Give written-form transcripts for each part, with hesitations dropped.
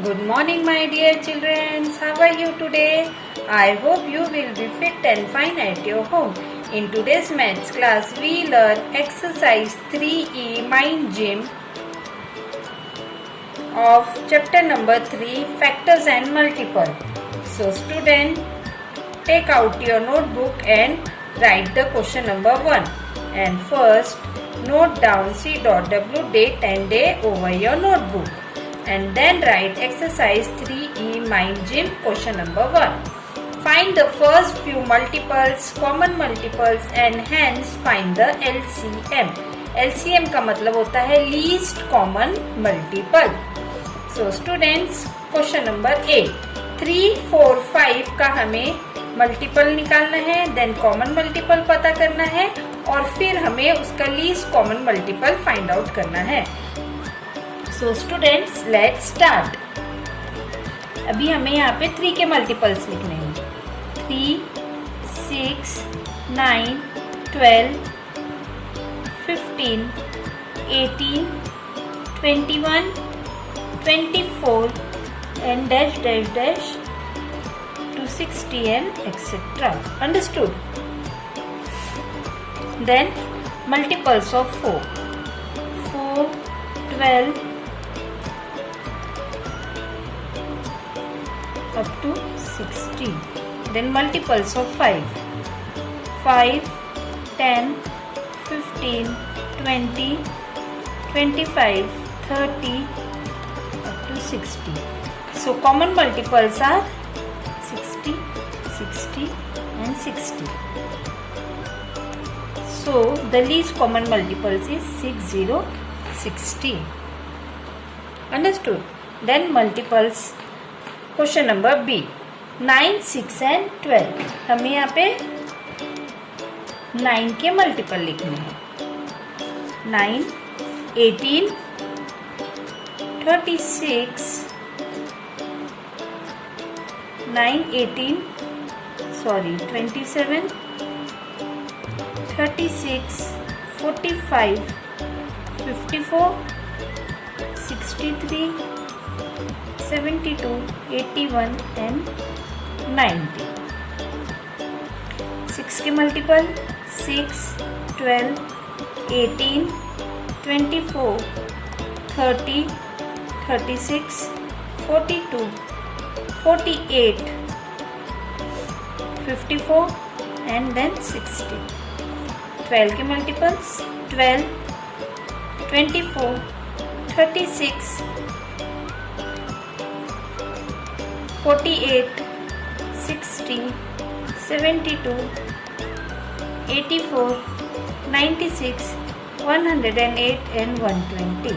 Good morning, my dear children. How are you today? I hope you will be fit and fine at your home. In today's maths class, we learn exercise 3E Mind Gym of chapter number 3 Factors and Multiple. So, student, take out your notebook and write the question number 1. And first, note down C.W date and day over your notebook. And then write exercise 3E Mind Gym question number 1. Find the first few multiples, common multiples and hence find the LCM. LCM का मतलब होता है least common multiple. So students, question number A. 3, 4, 5 का हमें multiple निकालना है, then common multiple पता करना है और फिर हमें उसका least common multiple find out करना है. So students, let's start. अभी हमें यहाँ पे 3 के मल्टीपल्स लिखने हैं. 3, 6, 9, 12, 15, 18, 21, 24 and dash dash dash to 60 and etc. Understood? Then multiples of 4. 4, 12 up to 60. Then multiples of 5. 5, 10, 15, 20, 25, 30 up to 60. So common multiples are 60, 60 and 60. So the least common multiples is 60, 60. Understood? Then multiples. Question number B. 9, 6 and 12. हमें यहाँ पे 9 के multiple लिखने हैं. 9, 18, 36, 27, 36, 45, 54, 63, 72, 81 and 90. 6 के multiple 6, 12, 18, 24, 30, 36, 42, 48, 54 and then 60. 12 के multiples 12, 24, 36, 48, 60, 72, 84, 96, 108 and 120.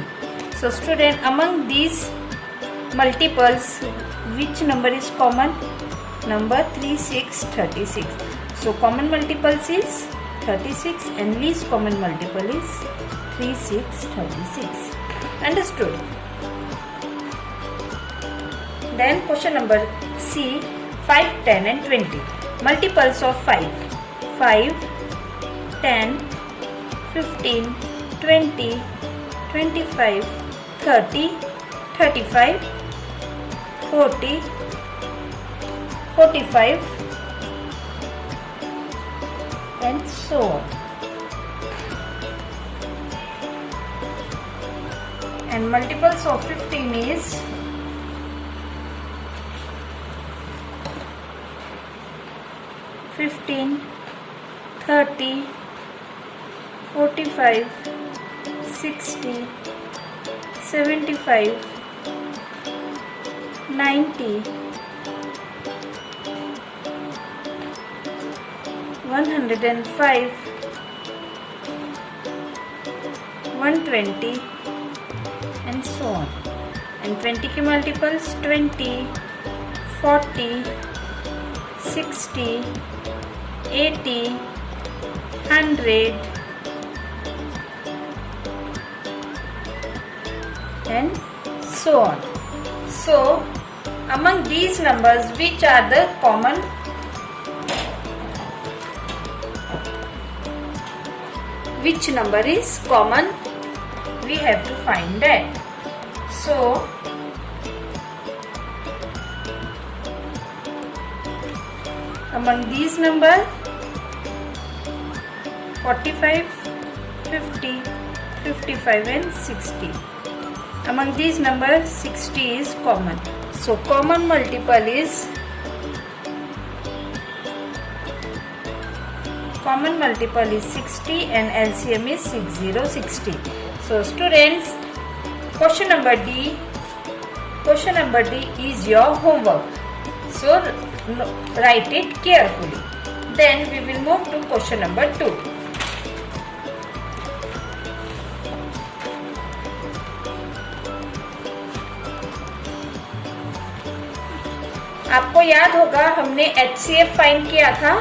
So student, among these multiples, which number is common? Number 3, 6, 36. So common multiples is 36 and least common multiple is 3, 6, 36. Understood? Then question number C. 5, 10 and 20. Multiples of 5. 5, 10, 15, 20, 25, 30, 35, 40, 45 and so on. And multiples of 15 is 15, 30, 45, 60, 75, 90, 105, 120 and so on. And 20 के multiples 20, 40, 60, 80, 100 and so on. So among these numbers, which are the common? Which number is common? We have to find that. So among these number 45, 50, 55 and 60. Among these number 60 is common. So common multiple is 60 and LCM is 60. So students, question number D is your homework. So write it carefully. Then we will move to question number 2. आपको याद होगा हमने HCF find किया था,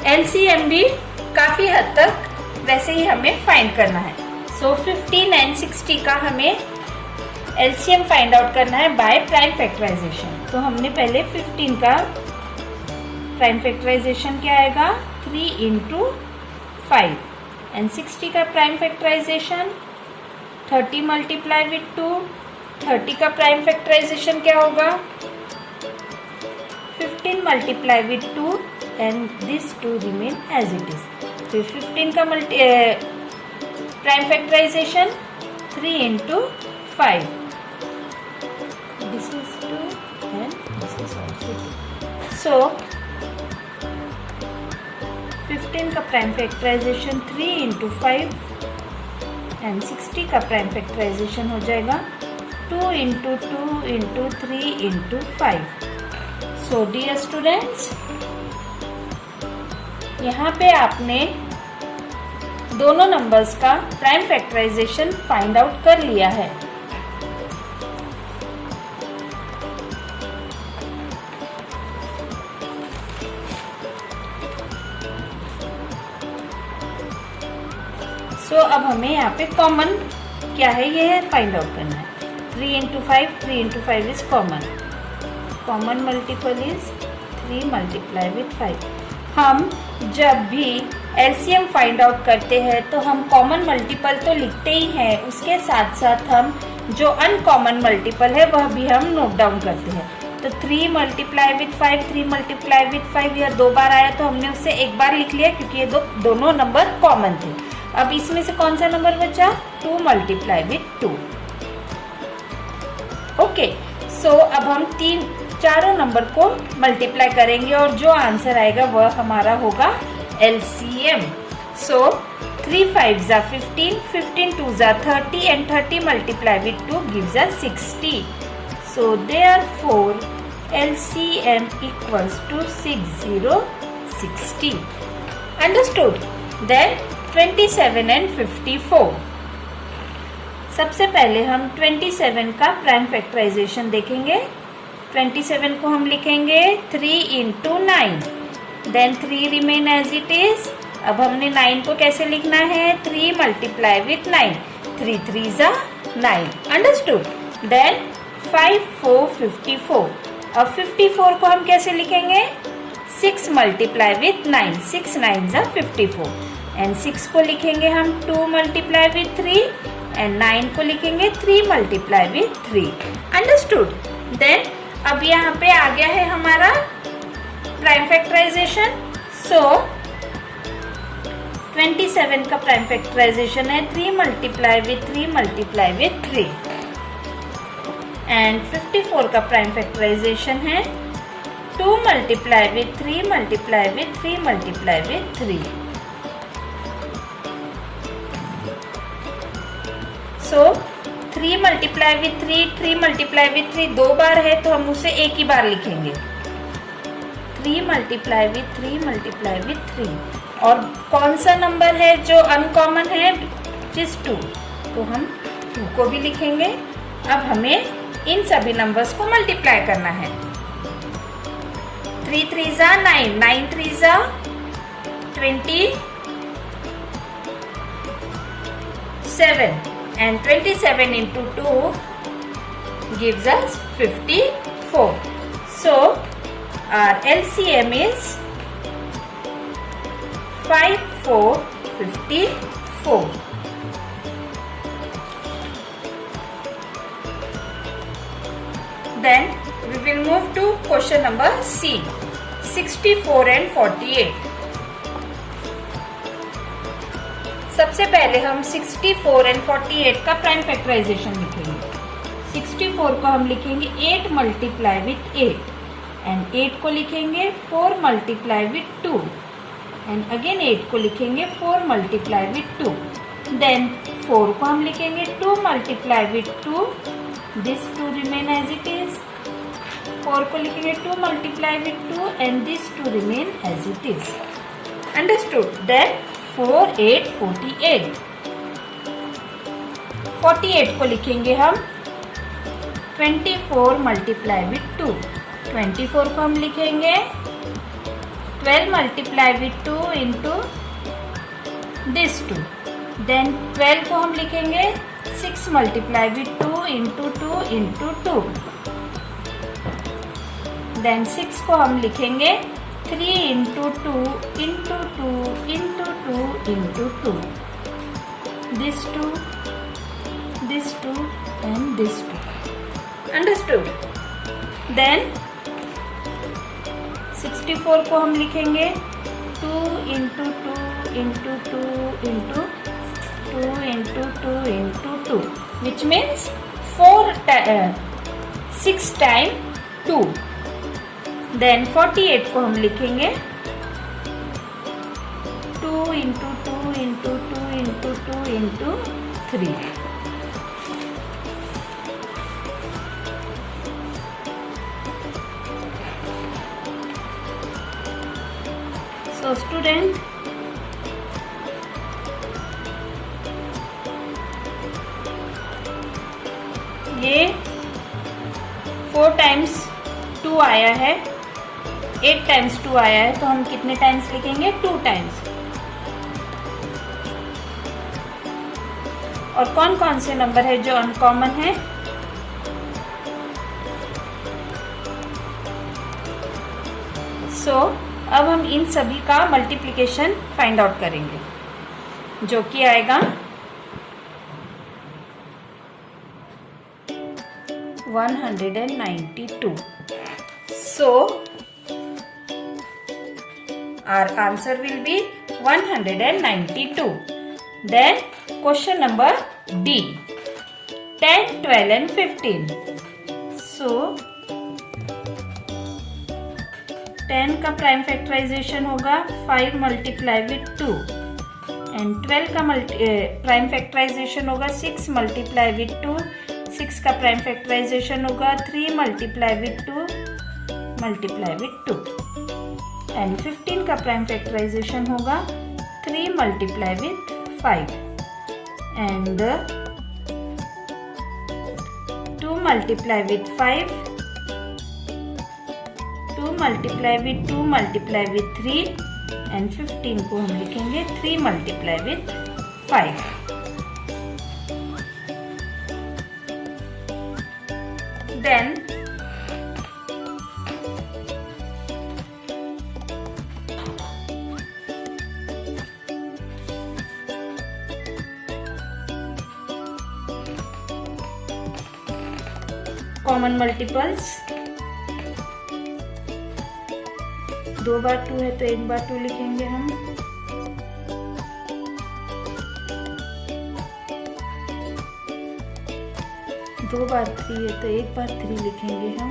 LCM भी काफी हद तक वैसे ही हमें फाइंड करना है. सो 15 and 60 का हमें LCM फाइंड आउट करना है बाय प्राइम फैक्टराइजेशन. तो हमने पहले 15 का प्राइम फैक्टराइजेशन क्या आएगा 3 into 5 एंड 60 का प्राइम फैक्टराइजेशन 30 मल्टीप्लाई विथ 2. 30 का प्राइम फैक्टराइजेशन क्या होगा 15 multiply with 2 and this 2 remain as it is. फिर 15 का prime factorization 3 into 5. This is 2 and this is also 2. So 15 का प्राइम फैक्टराइजेशन 3 into 5 एंड 60 का प्राइम फैक्टराइजेशन हो जाएगा 2 into 2 into 3 into 5. So dear students, यहाँ पे आपने दोनों नंबर्स का प्राइम फैक्टराइजेशन फाइंड आउट कर लिया है. सो अब हमें यहाँ पे कॉमन क्या है ये फाइंड आउट करना है. 3 into 5, 3 into 5 is common. Common multiple is 3 multiply with 5. हम जब भी LCM फाइंड आउट करते हैं तो हम कॉमन मल्टीपल तो लिखते ही हैं, उसके साथ साथ हम जो अनकॉमन मल्टीपल है वह भी हम नोट डाउन करते हैं. तो 3 मल्टीप्लाई विथ 5, 3 मल्टीप्लाई विथ 5 यह 2 बार आया तो हमने उससे एक बार लिख लिया क्योंकि ये दोनों नंबर कॉमन थे. अब इसमें से कौन सा नंबर बचा 2 मल्टीप्लाई विथ 2. ओके, सो अब हम चारों नंबर को मल्टीप्लाई करेंगे और जो आंसर आएगा वह हमारा होगा LCM. So 3 5s are 15, 15 2s are 30 and 30 multiplied with 2 gives us 60. So therefore LCM equals to 60. Understood? Then 27 and 54. सबसे पहले हम 27 का प्राइम फैक्टराइजेशन देखेंगे. 27 को हम लिखेंगे 3 into 9. Then 3 remain as it is. अब हमने 9 को कैसे लिखना है 3 multiply with 9. 3 3s are 9. Understood? Then 5 4 54. अब 54 को हम कैसे लिखेंगे 6 multiply with 9. 6 9s are 54. And 6 को लिखेंगे हम 2 मल्टीप्लाई विथ 3 एंड 9 को लिखेंगे 3 मल्टीप्लाई विथ 3. अंडरस्टूड? देन अब यहाँ पे आ गया है हमारा प्राइम फैक्टराइजेशन. सो 27 का प्राइम फैक्टराइजेशन है 3 multiply with 3 multiply with 3 and 54 का प्राइम फैक्टराइजेशन है 2 multiply with 3 multiply with 3 multiply with 3. So 3 multiply with 3, 3 multiply with 3 2 बार है तो हम उसे एक ही बार लिखेंगे. 3 मल्टीप्लाई विथ 3 मल्टीप्लाई विथ 3. और कौन सा नंबर है जो अनकॉमन है जिस 2, तो हम 2 को भी लिखेंगे. अब हमें इन सभी नंबर्स को मल्टीप्लाई करना है. 3 3s are 9, 9 3s are 27 and 27 into 2 gives us 54. So our LCM is 5 4 54. Then we will move to question number C. 64 and 48। सबसे पहले हम 64 and 48 का प्राइम फैक्टराइजेशन लिखेंगे। 64 को हम लिखेंगे 8 मल्टीप्लाई विथ 8 एंड 8 को लिखेंगे 4 मल्टीप्लाई विथ 2 एंड अगेन 8 को लिखेंगे 4 मल्टीप्लाई विथ 2। देन 4 को हम लिखेंगे 2 multiply with 2, this 2 remain as it is. 4 को लिखेंगे 2 multiply with 2 and this 2 remain as it is. Understood? Then 4 8 48। 48 को लिखेंगे हम 24 मल्टीप्लाई विथ 2। 24 को हम लिखेंगे 12 मल्टीप्लाई विथ 2 इंटू दिस 2। देन 12 को हम लिखेंगे 6 multiply with 2 into 2 into 2। Then 6 को हम लिखेंगे 3 into 2 into 2 into 2 into 2, this 2 and this 2। Understood? Then 64 को हम लिखेंगे 2 into 2 into 2 into 2 into 2 into 2, which means 6 time 2। Then 48 को हम लिखेंगे 2 into 2 into 2 into 2 into 3। So student, ये 4 टाइम्स 2 आया है, 8 टाइम्स 2 आया है, तो हम कितने टाइम्स लिखेंगे? 2 टाइम्स। और कौन कौन से नंबर है जो अनकॉमन है? अब हम इन सभी का मल्टीप्लिकेशन फाइंड आउट करेंगे, जो कि आएगा 192। So our answer will be 192. Then question number D, 10, 12 and 15. So 10 का प्राइम फैक्टराइजेशन होगा 5 मल्टीप्लाई विथ 2 एंड 12 का प्राइम फैक्टराइजेशन होगा 6 मल्टीप्लाई विथ 2। 6 का प्राइम फैक्टराइजेशन होगा 3 multiply with 2 multiply with 2 and 15 का प्राइम फैक्टराइजेशन होगा 3 multiply with 5 and 2 multiply with 5, 2 multiply with 2 multiply with 3 and 15 को हम लिखेंगे 3 multiply with 5। Then common multiples, 2 बार 2 है तो 1 बार 2 लिखेंगे हम। 2 बार 3 है तो 1 बार 3 लिखेंगे हम।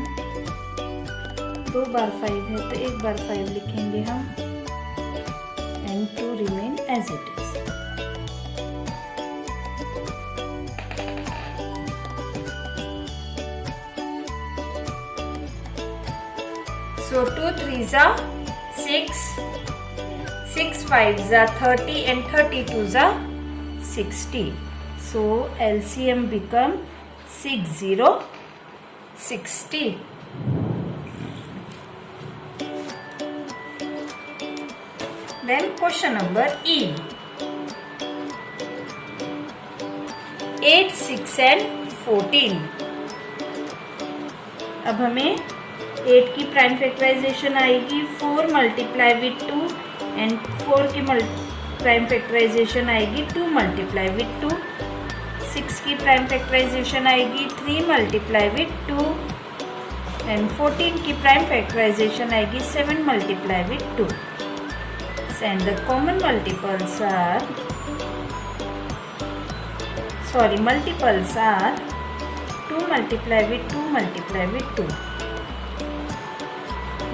2 बार 5 है तो 1 बार 5 लिखेंगे हम and 2 remain as it is. So 2 3s are 6, 6 5s are 30 and 32s are 60. So LCM become 60 60. Then question number E, 8 6 and 14। अब हमें 8 की प्राइम फैक्टराइजेशन आएगी 4 मल्टीप्लाई विथ 2 एंड 4 की प्राइम फैक्टराइजेशन आएगी 2 मल्टीप्लाई विथ 2। 6 की प्राइम फैक्टराइजेशन आएगी 3 multiply with 2 and 14 की prime factorization आएगी 7 multiply with 2 and the common multiples are multiples are 2 multiply with 2 multiply with 2.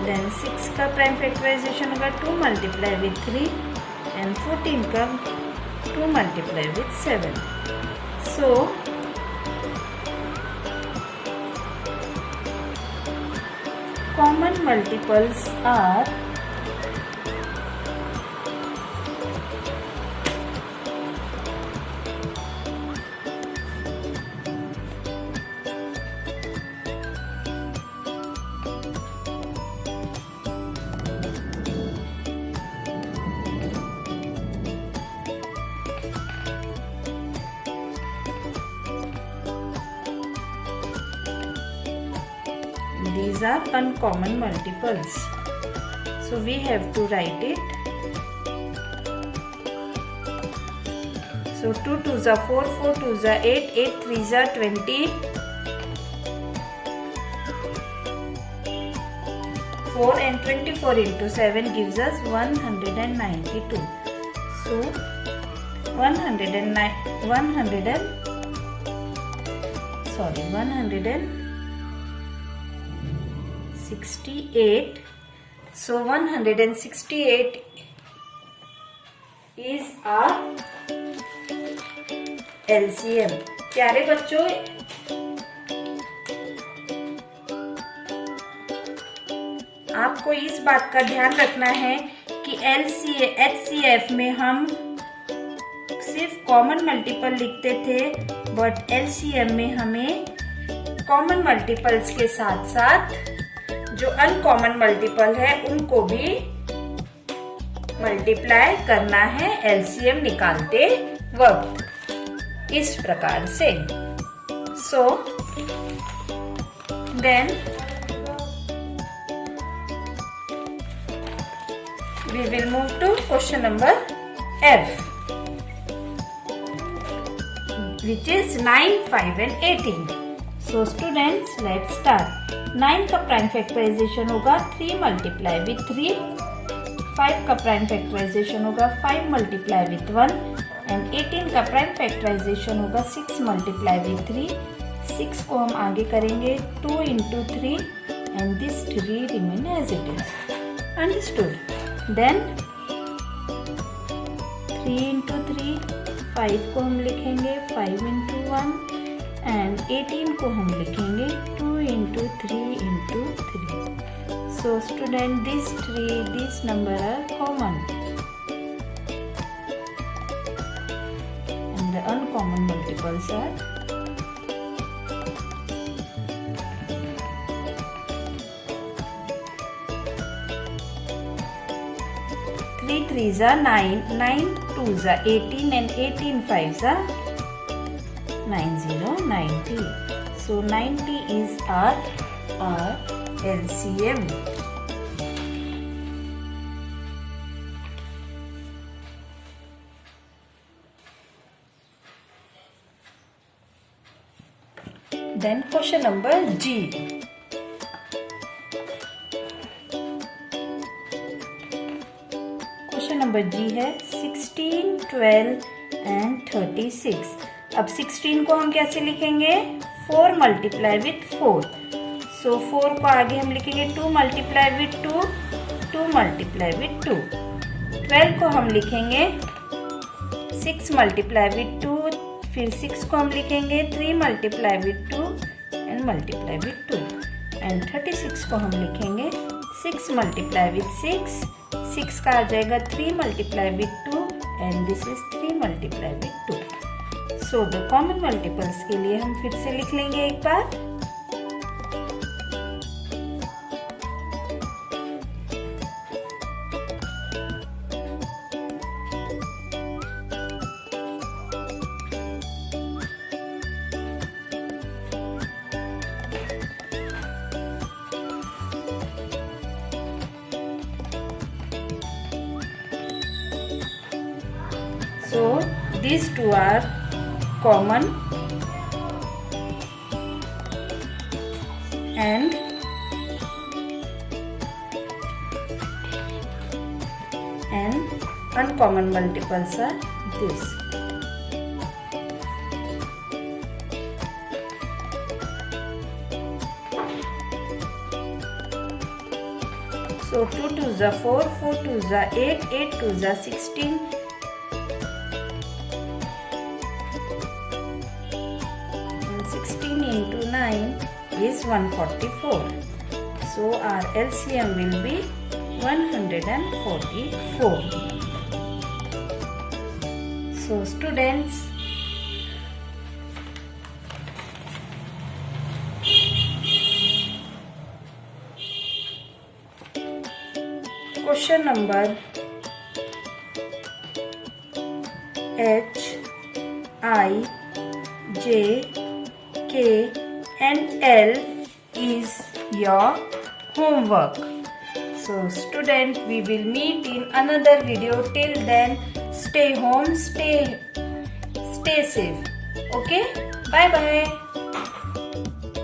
Then 6 का प्राइम फैक्टराइजेशन होगा 2 multiply with 3 and 14 का 2 multiply with 7. So common multiples are these are uncommon multiples, so we have to write it. So 2 2s are 4, 4 2s are 8, 8 3s are 20, 4 and 24 into 7 gives us 192. So 168. So 168 is our LCM. प्यारे बच्चों, आपको इस बात का ध्यान रखना है कि HCF में हम सिर्फ कॉमन मल्टीपल लिखते थे, बट LCM में हमें कॉमन मल्टीपल्स के साथ साथ जो अनकॉमन मल्टीपल है उनको भी मल्टीप्लाई करना है LCM निकालते वक्त, इस प्रकार से. So then we will move to question number F, which is 9, 5 and 18. So students, let's start. 9 का प्राइम फैक्टराइजेशन होगा 3 मल्टीप्लाई विथ 3, 5 का प्राइम फैक्टराइजेशन होगा 5 मल्टीप्लाई विथ 1 एंड 18 का प्राइम फैक्टराइजेशन होगा 6 मल्टीप्लाई विथ 3. 6 को हम आगे करेंगे 2 into 3 and this 3 remain as it is. Understood? Then 3 into 3, 5 को हम लिखेंगे 5 into 1 एंड 18 को हम लिखेंगे 2 into 3 into 3. So student, this number are common and the uncommon multiples are 3 3s are 9, 9 2s are 18 and 18 5s are 90. So 90 is our LCM. Then question number G. Question number G है 16, 12 and 36. अब 16 को हम कैसे लिखेंगे? 4 multiply with 4. सो 4 को आगे हम लिखेंगे 2 मल्टीप्लाई विथ 2, 2 मल्टीप्लाई विथ 2. 12 को हम लिखेंगे 6 मल्टीप्लाई विथ 2, फिर 6 को हम लिखेंगे 3 multiply with 2 and multiply with 2. And 36 को हम लिखेंगे 6 मल्टीप्लाई विथ 6, 6 का आ जाएगा 3 multiply with 2 and this is 3 multiply with 2. So the common multiples के लिए हम फिर से लिख लेंगे एक बार. So these two are common and uncommon multiples are this. So 2 2s are 4, 4 2s are 8, 8 2s are 16, and 16 into 9 is 144. So our LCM will be 144. So students, question number H, I, J, K and L is your homework. So student, we will meet in another video. Till then, stay home, stay safe. Okay, bye bye.